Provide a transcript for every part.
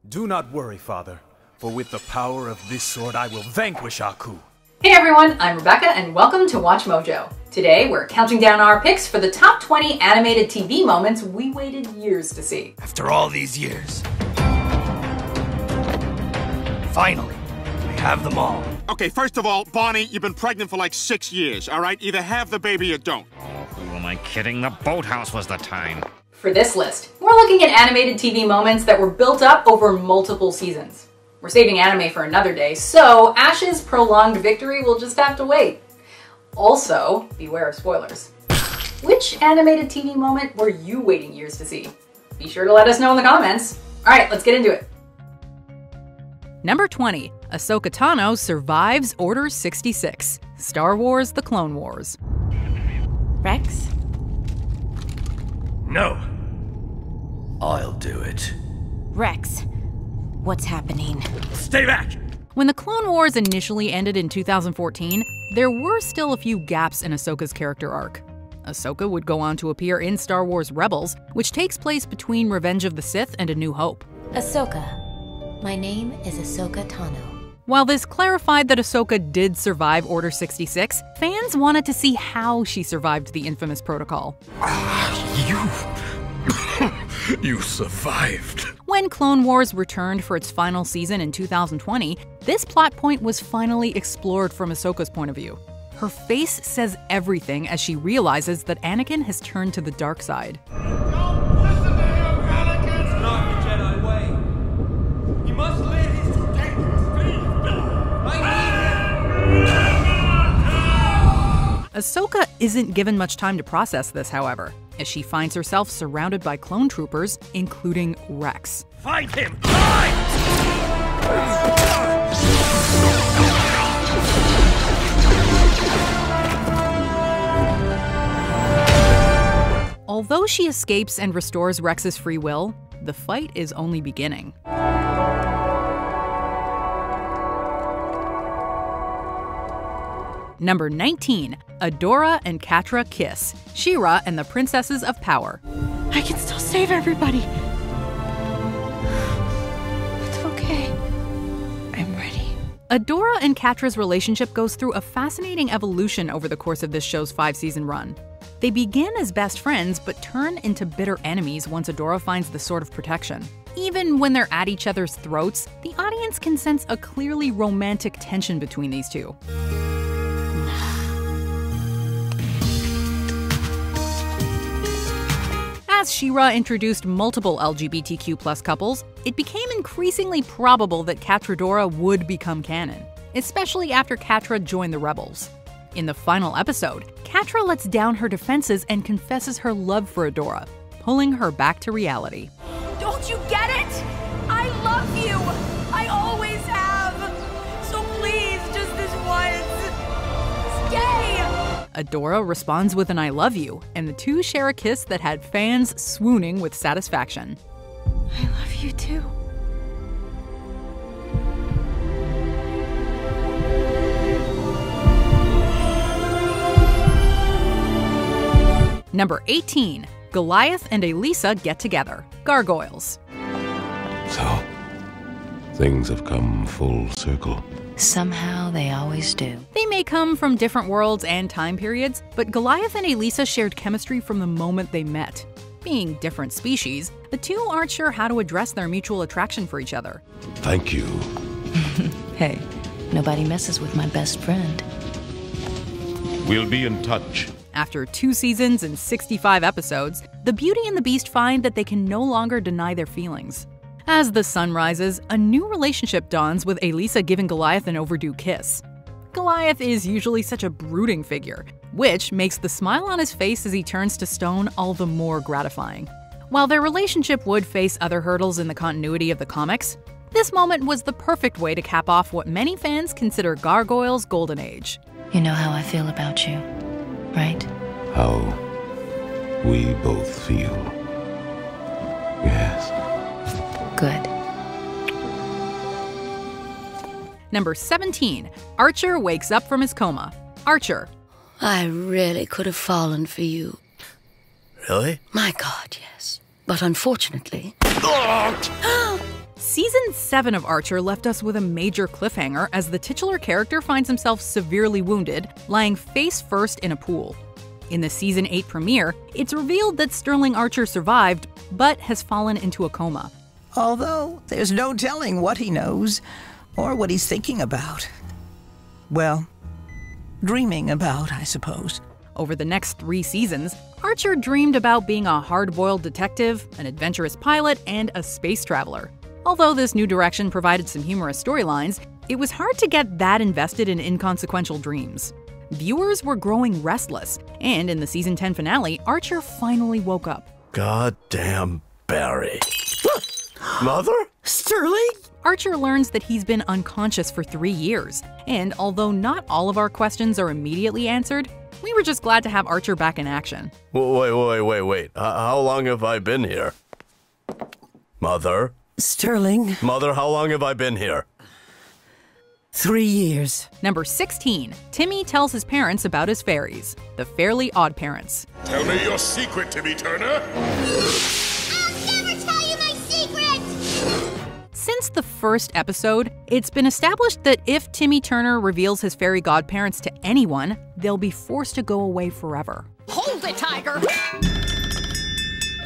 Do not worry, Father, for with the power of this sword I will vanquish Aku. Hey everyone, I'm Rebecca and welcome to Watch Mojo. Today we're counting down our picks for the top 20 animated TV moments we waited years to see. After all these years. Finally, we have them all. Okay, first of all, Bonnie, you've been pregnant for like 6 years, all right? Either have the baby or don't. Oh, who am I kidding? The boathouse was the time. For this list, we're looking at animated TV moments that were built up over multiple seasons. We're saving anime for another day, so Ash's prolonged victory will just have to wait. Also, beware of spoilers. Which animated TV moment were you waiting years to see? Be sure to let us know in the comments. Alright, let's get into it. Number 20. Ahsoka Tano survives Order 66. Star Wars: The Clone Wars. Rex? No. I'll do it. Rex, what's happening? Stay back! When the Clone Wars initially ended in 2014, there were still a few gaps in Ahsoka's character arc. Ahsoka would go on to appear in Star Wars Rebels, which takes place between Revenge of the Sith and A New Hope. Ahsoka. My name is Ahsoka Tano. While this clarified that Ahsoka did survive Order 66, fans wanted to see how she survived the infamous protocol. You survived. When Clone Wars returned for its final season in 2020, this plot point was finally explored from Ahsoka's point of view. Her face says everything as she realizes that Anakin has turned to the dark side. Don't listen to him, Anakin! It's not the Jedi way. He must live his dangerous faith. I need him! Ahsoka isn't given much time to process this, however, as she finds herself surrounded by clone troopers, including Rex. Find him! Fight! Although she escapes and restores Rex's free will, the fight is only beginning. Number 19. Adora and Catra kiss. She-Ra and the Princesses of Power. I can still save everybody. It's okay. I'm ready. Adora and Catra's relationship goes through a fascinating evolution over the course of this show's 5-season run. They begin as best friends, but turn into bitter enemies once Adora finds the Sword of Protection. Even when they're at each other's throats, the audience can sense a clearly romantic tension between these two. As She-Ra introduced multiple LGBTQ+ couples, it became increasingly probable that Catradora would become canon, especially after Catra joined the Rebels. In the final episode, Catra lets down her defenses and confesses her love for Adora, pulling her back to reality. Don't you get it? I love you! I always have! So please, just this once, stay! Adora responds with an I love you, and the two share a kiss that had fans swooning with satisfaction. I love you too. Number 18. Goliath and Elisa get together. Gargoyles. So, things have come full circle. Somehow they always do. They may come from different worlds and time periods, but Goliath and Elisa shared chemistry from the moment they met. Being different species, the two aren't sure how to address their mutual attraction for each other. Thank you. Hey, nobody messes with my best friend. We'll be in touch. After 2 seasons and 65 episodes, the Beauty and the Beast find that they can no longer deny their feelings. As the sun rises, a new relationship dawns with Elisa giving Goliath an overdue kiss. Goliath is usually such a brooding figure, which makes the smile on his face as he turns to stone all the more gratifying. While their relationship would face other hurdles in the continuity of the comics, this moment was the perfect way to cap off what many fans consider Gargoyle's golden age. You know how I feel about you, right? How we both feel. Yes. Good. Number 17. Archer wakes up from his coma. Archer. I really could have fallen for you. Really? My God, yes. But unfortunately... Season 7 of Archer left us with a major cliffhanger as the titular character finds himself severely wounded, lying face first in a pool. In the Season 8 premiere, it's revealed that Sterling Archer survived, but has fallen into a coma. Although, there's no telling what he knows, or what he's thinking about. Well, dreaming about, I suppose. Over the next 3 seasons, Archer dreamed about being a hard-boiled detective, an adventurous pilot, and a space traveler. Although this new direction provided some humorous storylines, it was hard to get that invested in inconsequential dreams. Viewers were growing restless, and in the Season 10 finale, Archer finally woke up. Goddamn Barry. Mother? Sterling? Archer learns that he's been unconscious for 3 years, and although not all of our questions are immediately answered, we were just glad to have Archer back in action. Wait. How long have I been here? Mother? Sterling? Mother, how long have I been here? 3 years. Number 16, Timmy tells his parents about his fairies, the Fairly Odd Parents. Tell me your secret, Timmy Turner. I'll never tell you my secret! Since the first episode, it's been established that if Timmy Turner reveals his fairy godparents to anyone, they'll be forced to go away forever. Hold it, Tiger!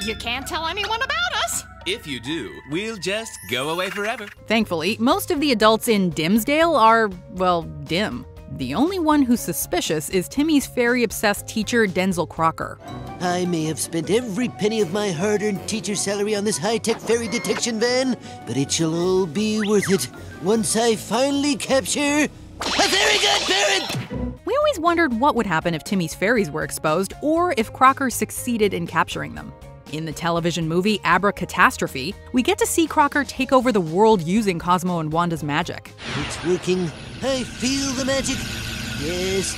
You can't tell anyone about us! If you do, we'll just go away forever. Thankfully, most of the adults in Dimsdale are, well, dim. The only one who's suspicious is Timmy's fairy-obsessed teacher, Denzel Crocker. I may have spent every penny of my hard-earned teacher salary on this high-tech fairy detection van, but it shall all be worth it once I finally capture a fairy godparent! We always wondered what would happen if Timmy's fairies were exposed, or if Crocker succeeded in capturing them. In the television movie Abracatastrophe, we get to see Crocker take over the world using Cosmo and Wanda's magic. It's working. I feel the magic.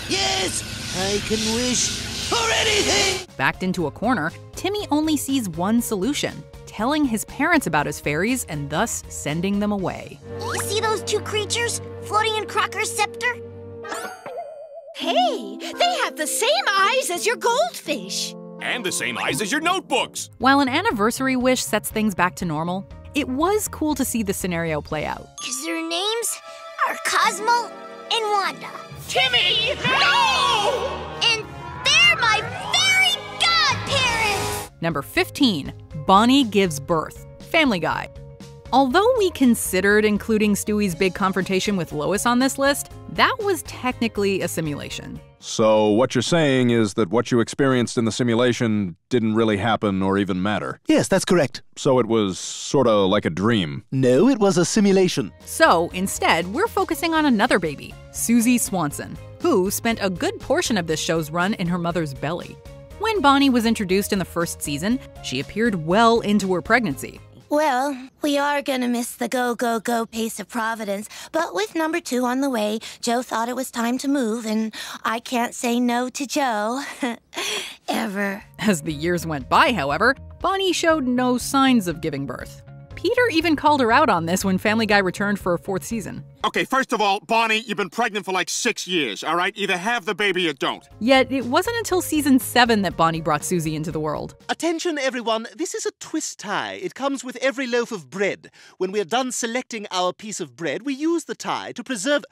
Yes, I can wish for anything! Backed into a corner, Timmy only sees one solution: telling his parents about his fairies and thus sending them away. You see those 2 creatures floating in Crocker's scepter? Hey, they have the same eyes as your goldfish. And the same eyes as your notebooks. While an anniversary wish sets things back to normal, it was cool to see the scenario play out. 'Cause their names are Cosmo and Wanda. Timmy, no! And they're my fairy godparents! Number 15, Bonnie gives birth. Family Guy. Although we considered including Stewie's big confrontation with Lois on this list, that was technically a simulation. So what you're saying is that what you experienced in the simulation didn't really happen or even matter? Yes, that's correct. So it was sorta like a dream? No, it was a simulation. So instead, we're focusing on another baby, Susie Swanson, who spent a good portion of this show's run in her mother's belly. When Bonnie was introduced in the first season, she appeared well into her pregnancy. Well, we are gonna miss the go pace of Providence, but with number 2 on the way, Joe thought it was time to move, and I can't say no to Joe. Ever. As the years went by, however, Bonnie showed no signs of giving birth. Peter even called her out on this when Family Guy returned for a 4th season. Okay, first of all, Bonnie, you've been pregnant for like 6 years, all right? Either have the baby or don't. Yet it wasn't until season 7 that Bonnie brought Susie into the world. Attention, everyone. This is a twist tie. It comes with every loaf of bread. When we're done selecting our piece of bread, we use the tie to preserve...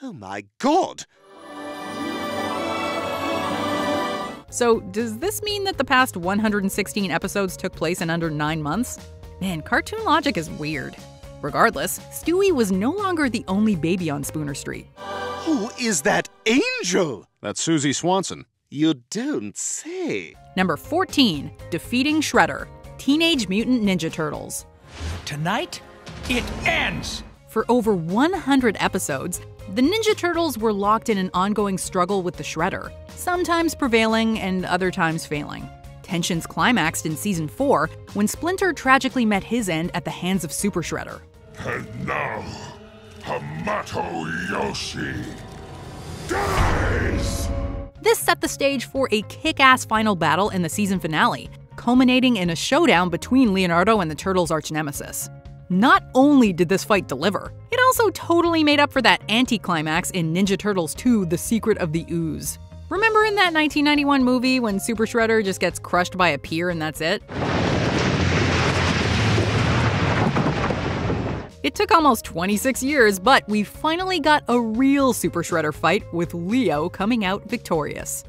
Oh, my God! So, does this mean that the past 116 episodes took place in under 9 months? Man, cartoon logic is weird. Regardless, Stewie was no longer the only baby on Spooner Street. Who is that angel? That's Susie Swanson. You don't say. Number 14, Defeating Shredder, Teenage Mutant Ninja Turtles. Tonight, it ends! For over 100 episodes, the Ninja Turtles were locked in an ongoing struggle with the Shredder, sometimes prevailing and other times failing. Tensions climaxed in Season 4 when Splinter tragically met his end at the hands of Super Shredder. And now, Hamato Yoshi dies! This set the stage for a kick-ass final battle in the season finale, culminating in a showdown between Leonardo and the Turtles' arch-nemesis. Not only did this fight deliver, it also totally made up for that anticlimax in Ninja Turtles 2: The Secret of the Ooze. Remember in that 1991 movie when Super Shredder just gets crushed by a pier and that's it? It took almost 26 years, but we finally got a real Super Shredder fight with Leo coming out victorious.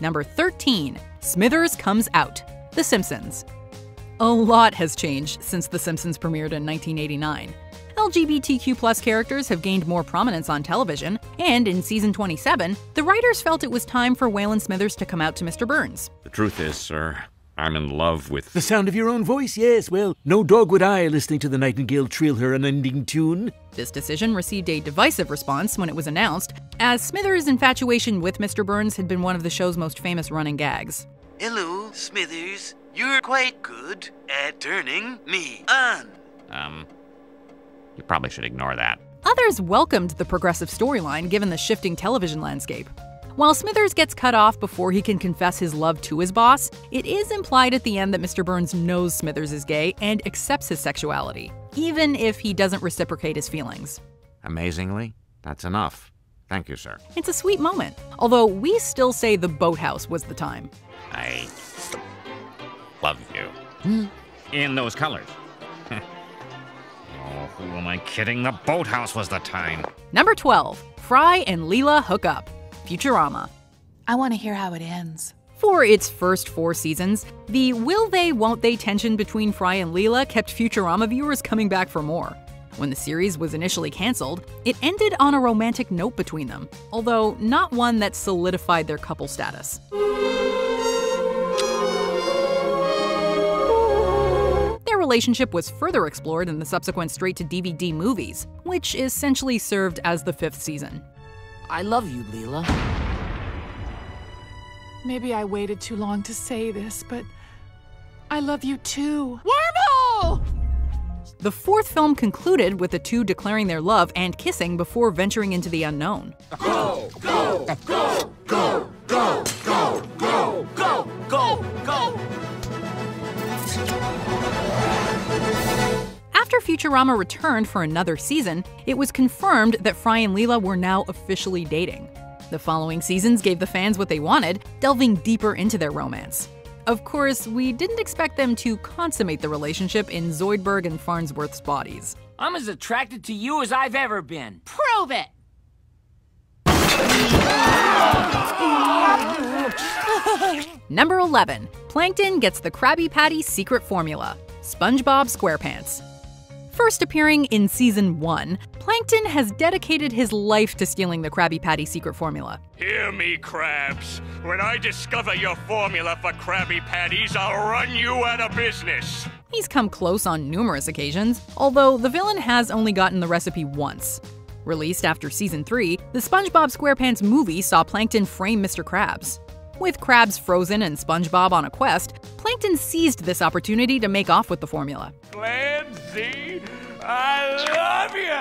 Number 13, Smithers Comes Out, The Simpsons. A lot has changed since The Simpsons premiered in 1989. LGBTQ+ characters have gained more prominence on television, and in season 27, the writers felt it was time for Waylon Smithers to come out to Mr. Burns. The truth is, sir, I'm in love with... The sound of your own voice, yes. Well, no dog would I listening to the nightingale trill her unending tune. This decision received a divisive response when it was announced, as Smithers' infatuation with Mr. Burns had been one of the show's most famous running gags. Hello, Smithers. You're quite good at turning me on. You probably should ignore that. Others welcomed the progressive storyline given the shifting television landscape. While Smithers gets cut off before he can confess his love to his boss, it is implied at the end that Mr. Burns knows Smithers is gay and accepts his sexuality, even if he doesn't reciprocate his feelings. Amazingly, that's enough. Thank you, sir. It's a sweet moment, although we still say the boathouse was the time. I love you. In those colors. Oh, who am I kidding? The boathouse was the time. Number 12, Fry and Leela hook up, Futurama. I want to hear how it ends. For its first 4 seasons, the will they, won't they tension between Fry and Leela kept Futurama viewers coming back for more. When the series was initially canceled, it ended on a romantic note between them, although not one that solidified their couple status. Their relationship was further explored in the subsequent straight-to-DVD movies, which essentially served as the 5th season. I love you, Leela. Maybe I waited too long to say this, but I love you too. Wormhole! The 4th film concluded with the two declaring their love and kissing before venturing into the unknown. Go, go, go, go, go, go, go, go, go, go. After Futurama returned for another season, it was confirmed that Fry and Leela were now officially dating. The following seasons gave the fans what they wanted, delving deeper into their romance. Of course, we didn't expect them to consummate the relationship in Zoidberg and Farnsworth's bodies. I'm as attracted to you as I've ever been. Prove it! Number 11, Plankton gets the Krabby Patty secret formula, SpongeBob SquarePants. First appearing in Season 1, Plankton has dedicated his life to stealing the Krabby Patty secret formula. Hear me, Krabs. When I discover your formula for Krabby Patties, I'll run you out of business. He's come close on numerous occasions, although the villain has only gotten the recipe once. Released after Season 3, the SpongeBob SquarePants movie saw Plankton frame Mr. Krabs. With Krabs frozen and SpongeBob on a quest, Plankton seized this opportunity to make off with the formula. Clancy, I love you!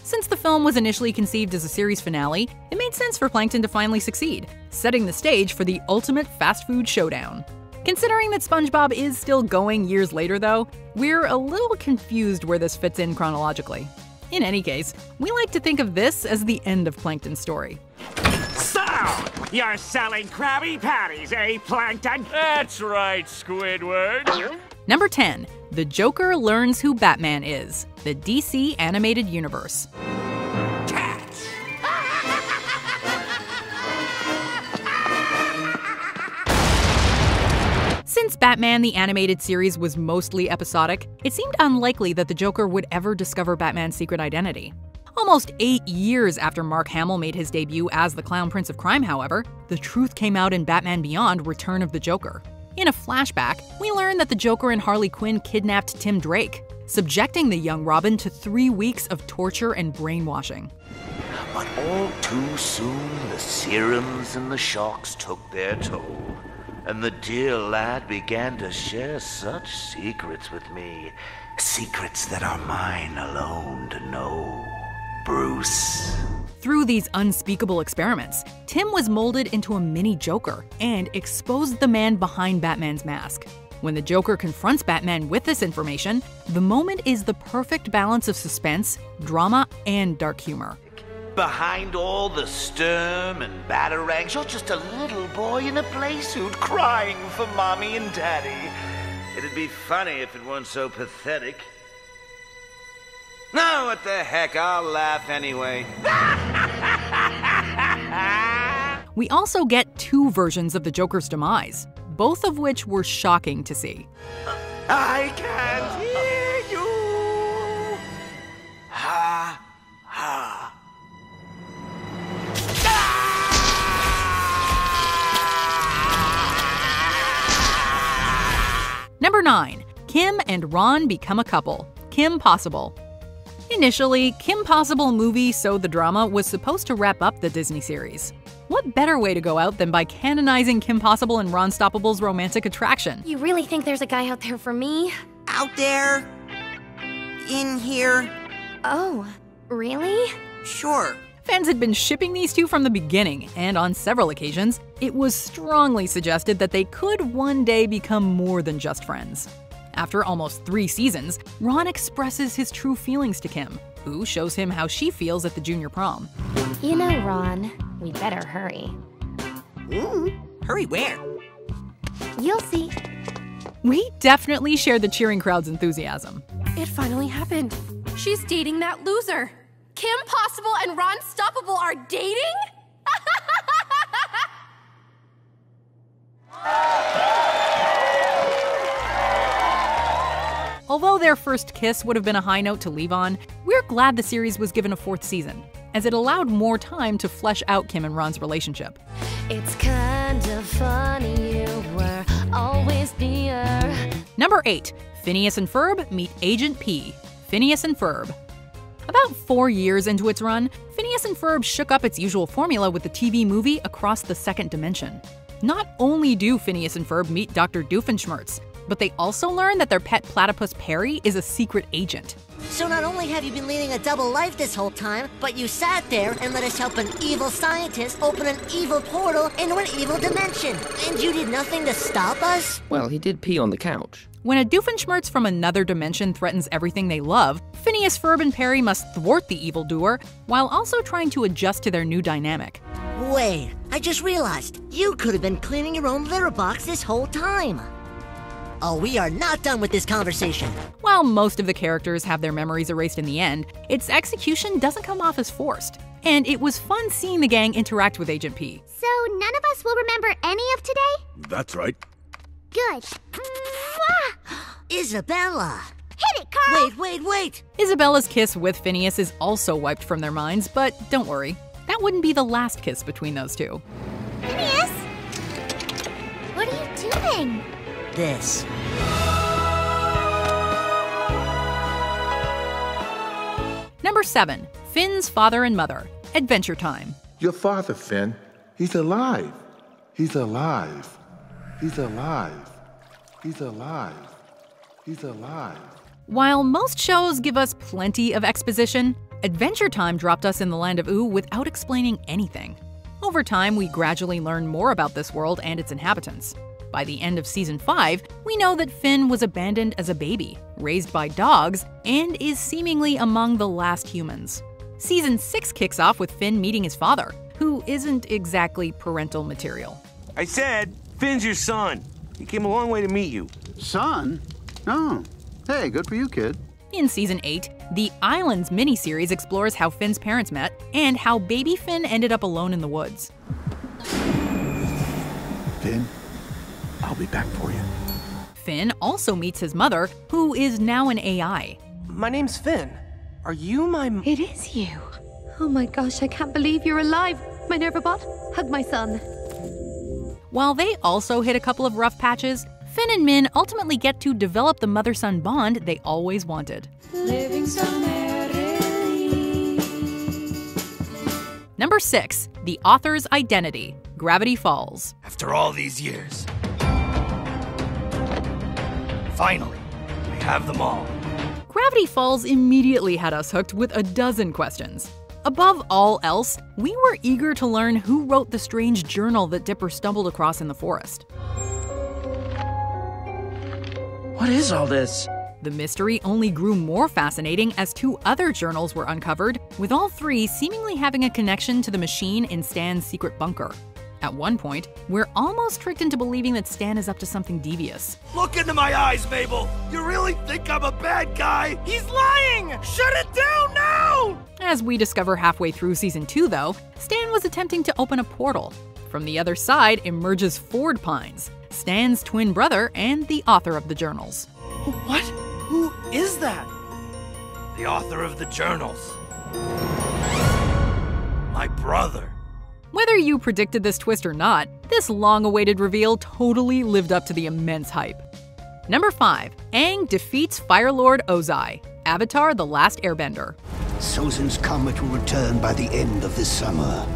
Since the film was initially conceived as a series finale, it made sense for Plankton to finally succeed, setting the stage for the ultimate fast food showdown. Considering that SpongeBob is still going years later though, we're a little confused where this fits in chronologically. In any case, we like to think of this as the end of Plankton's story. So, you're selling Krabby Patties, eh, Plankton? That's right, Squidward. Number 10, The Joker Learns Who Batman Is, the DC Animated Universe. Since Batman the Animated Series was mostly episodic, it seemed unlikely that the Joker would ever discover Batman's secret identity. Almost 8 years after Mark Hamill made his debut as the Clown Prince of Crime, however, the truth came out in Batman Beyond: Return of the Joker. In a flashback, we learn that the Joker and Harley Quinn kidnapped Tim Drake, subjecting the young Robin to 3 weeks of torture and brainwashing. But all too soon, the serums and the shocks took their toll. And the dear lad began to share such secrets with me. Secrets that are mine alone to know. Bruce. Through these unspeakable experiments, Tim was molded into a mini Joker and exposed the man behind Batman's mask. When the Joker confronts Batman with this information, the moment is the perfect balance of suspense, drama, and dark humor. Behind all the sturm and batarangs, you're just a little boy in a play suit crying for Mommy and Daddy. It'd be funny if it weren't so pathetic. No, what the heck, I'll laugh anyway. We also get two versions of the Joker's demise, both of which were shocking to see. I can't hear you. Ha, ha. Number 9. Kim and Ron become a couple. Kim Possible. Initially, Kim Possible movie So the Drama was supposed to wrap up the Disney series. What better way to go out than by canonizing Kim Possible and Ron Stoppable's romantic attraction? You really think there's a guy out there for me? Out there? In here? Oh, really? Sure. Fans had been shipping these two from the beginning, and on several occasions, it was strongly suggested that they could one day become more than just friends. After almost 3 seasons, Ron expresses his true feelings to Kim, who shows him how she feels at the junior prom. You know, Ron, we better hurry. Hurry where? You'll see. We definitely shared the cheering crowd's enthusiasm. It finally happened. She's dating that loser. Kim Possible and Ron Stoppable are dating? Although their first kiss would have been a high note to leave on, we're glad the series was given a 4th season, as it allowed more time to flesh out Kim and Ron's relationship. It's kind of funny you were always near. Number 8. Phineas and Ferb meet Agent P. Phineas and Ferb. About 4 years into its run, Phineas and Ferb shook up its usual formula with the TV movie Across the Second Dimension. Not only do Phineas and Ferb meet Dr. Doofenshmirtz, but they also learn that their pet platypus Perry is a secret agent. So not only have you been leading a double life this whole time, but you sat there and let us help an evil scientist open an evil portal into an evil dimension. And you did nothing to stop us? Well, he did pee on the couch. When a Doofenshmirtz from another dimension threatens everything they love, Phineas, Ferb, and Perry must thwart the evildoer while also trying to adjust to their new dynamic. Wait, I just realized. You could have been cleaning your own litter box this whole time. Oh, we are not done with this conversation. While most of the characters have their memories erased in the end, its execution doesn't come off as forced. And it was fun seeing the gang interact with Agent P. So none of us will remember any of today? That's right. Good. Isabella! Hit it, Carl! Wait! Isabella's kiss with Phineas is also wiped from their minds, but don't worry. That wouldn't be the last kiss between those two. Phineas? What are you doing? This. Number 7. Finn's Father and Mother. Adventure Time. Your father, Finn. He's alive. He's alive. He's alive. He's alive. He's alive. While most shows give us plenty of exposition, Adventure Time dropped us in the Land of Ooo without explaining anything. Over time, we gradually learn more about this world and its inhabitants. By the end of Season 5, we know that Finn was abandoned as a baby, raised by dogs, and is seemingly among the last humans. Season 6 kicks off with Finn meeting his father, who isn't exactly parental material. I said, Finn's your son. He came a long way to meet you. Son? Oh. Hey, good for you, kid. In Season 8, the Islands miniseries explores how Finn's parents met and how baby Finn ended up alone in the woods. Finn, I'll be back for you. Finn also meets his mother, who is now an AI. My name's Finn. Are you my... It is you. Oh my gosh, I can't believe you're alive. My Nervabot, hug my son. While they also hit a couple of rough patches, Finn and Min ultimately get to develop the mother-son bond they always wanted. Living so merrily. Number 6. The Author's Identity. Gravity Falls. After all these years, finally, we have them all. Gravity Falls immediately had us hooked with a dozen questions. Above all else, we were eager to learn who wrote the strange journal that Dipper stumbled across in the forest. What is all this? The mystery only grew more fascinating as 2 other journals were uncovered, with all 3 seemingly having a connection to the machine in Stan's secret bunker. At one point, we're almost tricked into believing that Stan is up to something devious. Look into my eyes, Mabel! You really think I'm a bad guy? He's lying! Shut it down now! As we discover halfway through Season 2, though, Stan was attempting to open a portal. From the other side emerges Ford Pines, Stan's twin brother and the author of the journals. What? Who is that? The author of the journals. My brother. Whether you predicted this twist or not, this long-awaited reveal totally lived up to the immense hype. Number 5. Aang defeats Fire Lord Ozai, Avatar: The Last Airbender. Sozin's comet will return by the end of this summer,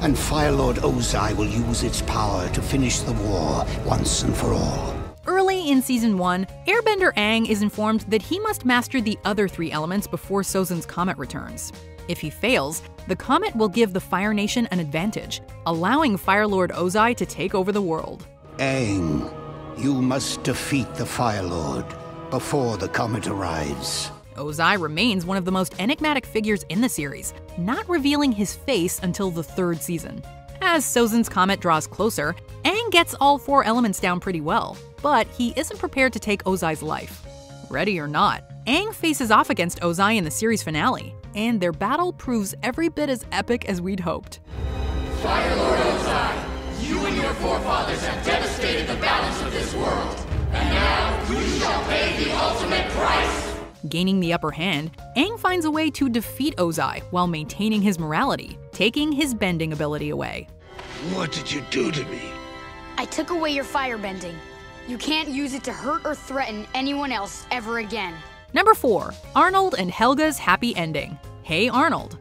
and Fire Lord Ozai will use its power to finish the war once and for all. Early in Season 1, Airbender Aang is informed that he must master the other 3 elements before Sozin's comet returns. If he fails, the comet will give the Fire Nation an advantage, allowing Fire Lord Ozai to take over the world. Aang, you must defeat the Fire Lord before the comet arrives. Ozai remains one of the most enigmatic figures in the series, not revealing his face until the 3rd season. As Sozin's comet draws closer, Aang gets all 4 elements down pretty well, but he isn't prepared to take Ozai's life. Ready or not, Aang faces off against Ozai in the series finale, and their battle proves every bit as epic as we'd hoped. Fire Lord Ozai, you and your forefathers have devastated the balance of this world, and now you shall pay the ultimate price! Gaining the upper hand, Aang finds a way to defeat Ozai while maintaining his morality, taking his bending ability away. What did you do to me? I took away your firebending. You can't use it to hurt or threaten anyone else ever again. Number 4. Arnold and Helga's happy ending. Hey Arnold.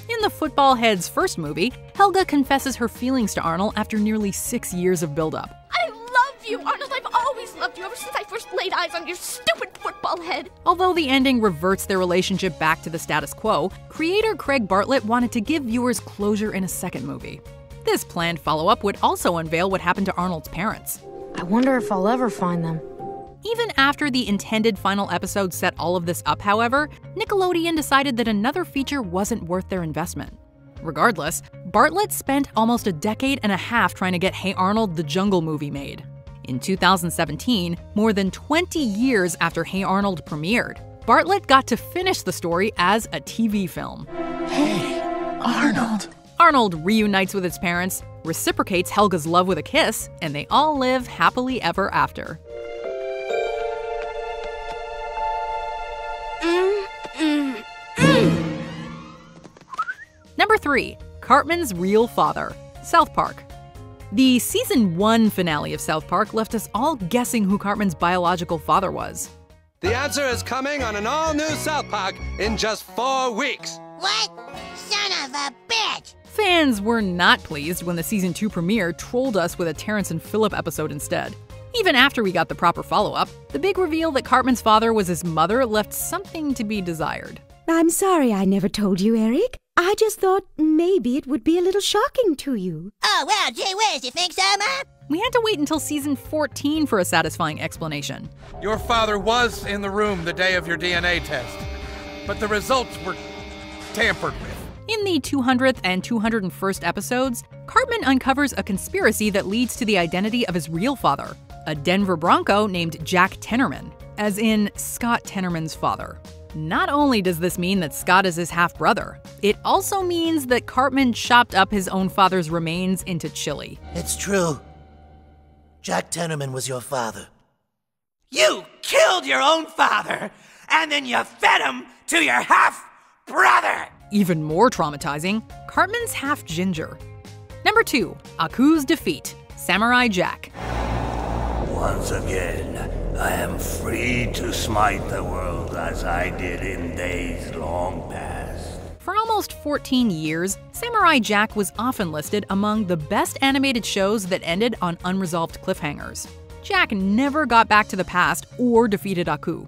In the football head's first movie, Helga confesses her feelings to Arnold after nearly 6 years of buildup. I love you, Arnold. I've always loved you ever since I first laid eyes on your stupid football head. Although the ending reverts their relationship back to the status quo, creator Craig Bartlett wanted to give viewers closure in a second movie. This planned follow-up would also unveil what happened to Arnold's parents. I wonder if I'll ever find them. Even after the intended final episode set all of this up, however, Nickelodeon decided that another feature wasn't worth their investment. Regardless, Bartlett spent almost a decade and a half trying to get Hey Arnold: The Jungle movie made. In 2017, more than 20 years after Hey Arnold premiered, Bartlett got to finish the story as a TV film. Hey, Arnold. Arnold reunites with his parents, reciprocates Helga's love with a kiss, and they all live happily ever after. Number 3. Cartman's real father, South Park. The Season 1 finale of South Park left us all guessing who Cartman's biological father was. The answer is coming on an all-new South Park in just 4 weeks. What? Son of a bitch! Fans were not pleased when the Season 2 premiere trolled us with a Terrence and Phillip episode instead. Even after we got the proper follow-up, the big reveal that Cartman's father was his mother left something to be desired. I'm sorry I never told you, Eric. I just thought maybe it would be a little shocking to you. Oh, well, gee whiz, you think so, Mom? We had to wait until Season 14 for a satisfying explanation. Your father was in the room the day of your DNA test, but the results were tampered with. In the 200th and 201st episodes, Cartman uncovers a conspiracy that leads to the identity of his real father, a Denver Bronco named Jack Tenorman, as in Scott Tenorman's father. Not only does this mean that Scott is his half-brother, it also means that Cartman chopped up his own father's remains into chili. It's true. Jack Tenorman was your father. You killed your own father, and then you fed him to your half-brother! Even more traumatizing, Cartman's half-ginger. Number 2. Aku's defeat, Samurai Jack. Once again, I am free to smite the world as I did in days long past. For almost 14 years, Samurai Jack was often listed among the best animated shows that ended on unresolved cliffhangers. Jack never got back to the past or defeated Aku.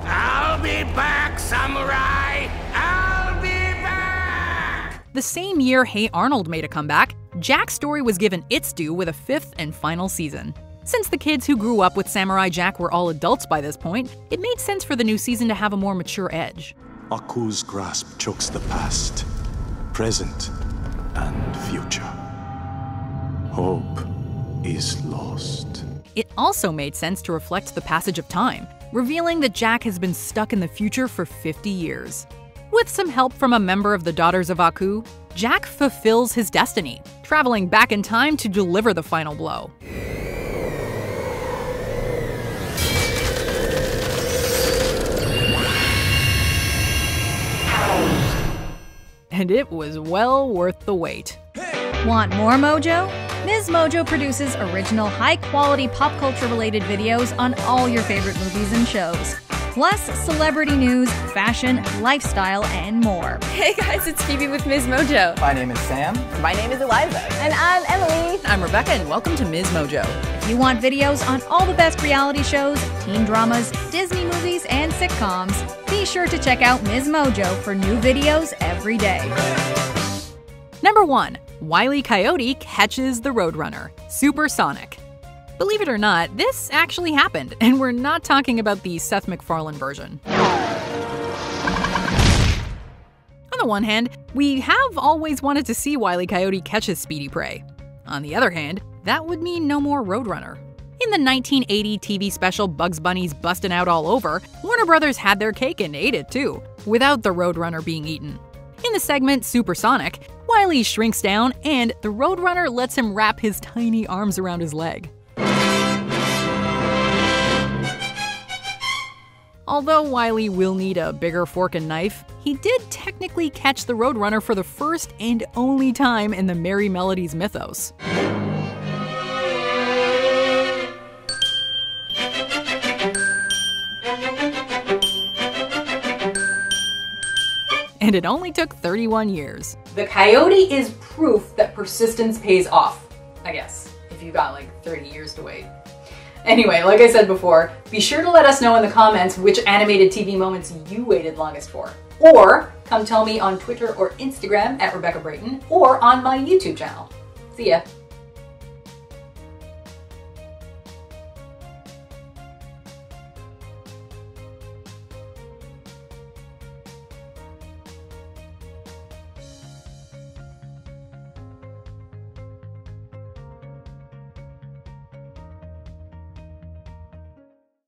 I'll be back, Samurai! I'll be back! The same year Hey Arnold made a comeback, Jack's story was given its due with a 5th and final season. Since the kids who grew up with Samurai Jack were all adults by this point, it made sense for the new season to have a more mature edge. Aku's grasp chokes the past, present, and future. Hope is lost. It also made sense to reflect the passage of time, revealing that Jack has been stuck in the future for 50 years. With some help from a member of the Daughters of Aku, Jack fulfills his destiny, traveling back in time to deliver the final blow. And it was well worth the wait. Want more Mojo? Ms. Mojo produces original, high-quality pop culture-related videos on all your favorite movies and shows. Plus, celebrity news, fashion, lifestyle, and more. Hey guys, it's Phoebe with Ms. Mojo. My name is Sam. My name is Eliza. And I'm Emily. I'm Rebecca, and welcome to Ms. Mojo. If you want videos on all the best reality shows, teen dramas, Disney movies, and sitcoms, be sure to check out Ms. Mojo for new videos every day. Number 1. Wile E. Coyote catches the Roadrunner, Supersonic. Believe it or not, this actually happened, and we're not talking about the Seth MacFarlane version. On the one hand, we have always wanted to see Wile E. Coyote catch his speedy prey. On the other hand, that would mean no more Roadrunner. In the 1980 TV special Bugs Bunny's Bustin' Out All Over, Warner Brothers had their cake and ate it too, without the Roadrunner being eaten. In the segment Supersonic, Wile E. shrinks down, and the Roadrunner lets him wrap his tiny arms around his leg. Although Wile E. will need a bigger fork and knife, he did technically catch the Roadrunner for the first and only time in the Merry Melodies mythos. And it only took 31 years. The coyote is proof that persistence pays off, I guess, if you got like 30 years to wait. Anyway, like I said before, be sure to let us know in the comments which animated TV moments you waited longest for. Or come tell me on Twitter or Instagram at Rebecca Brayton, or on my YouTube channel. See ya.